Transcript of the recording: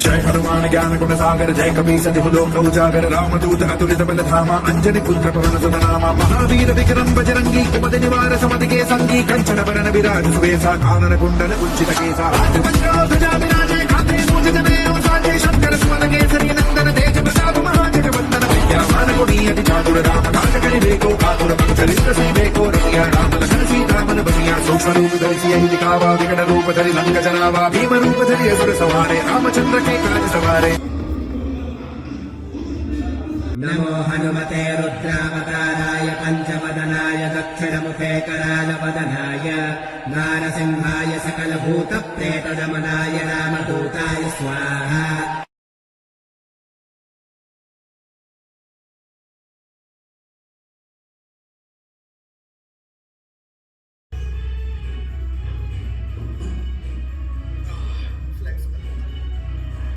जय हनुमान ज्ञान गुण सागर जय कपीस तिहु लोक उजागर रामदूत अतुलित बल धामा अंजनी पुत्र पवन सुत नामा महावीर विक्रम बजरंगी कुमति निवार समति के संगी कंचन बरन विराज सुवेसा कानन कुंडल कुंचित केसा ध्वजा विराजे कांधे मूज जनेऊ साजे शंकर सुमन केसरी नंदन तेज प्रताप महाजगवंदन विद्यामान गुणी अति चातुर राम काज करिबेको कातुर चरित्र सीबेको रतिया राम लखन सीता मन बसिया सूक्ष्म रूप धरि सियहि दिखावा विकट रूप धरि लंक जनावा भीम रूप धरि असुर संहारे रामचंद्र के काज सवारे। नमो हनुमते रुद्रावताराय पंचवदनाय दक्षिणमुखे करालवदनाय नारसिंहाय सकलभूतप्रेतदमनाय रामदूताय स्वाहा।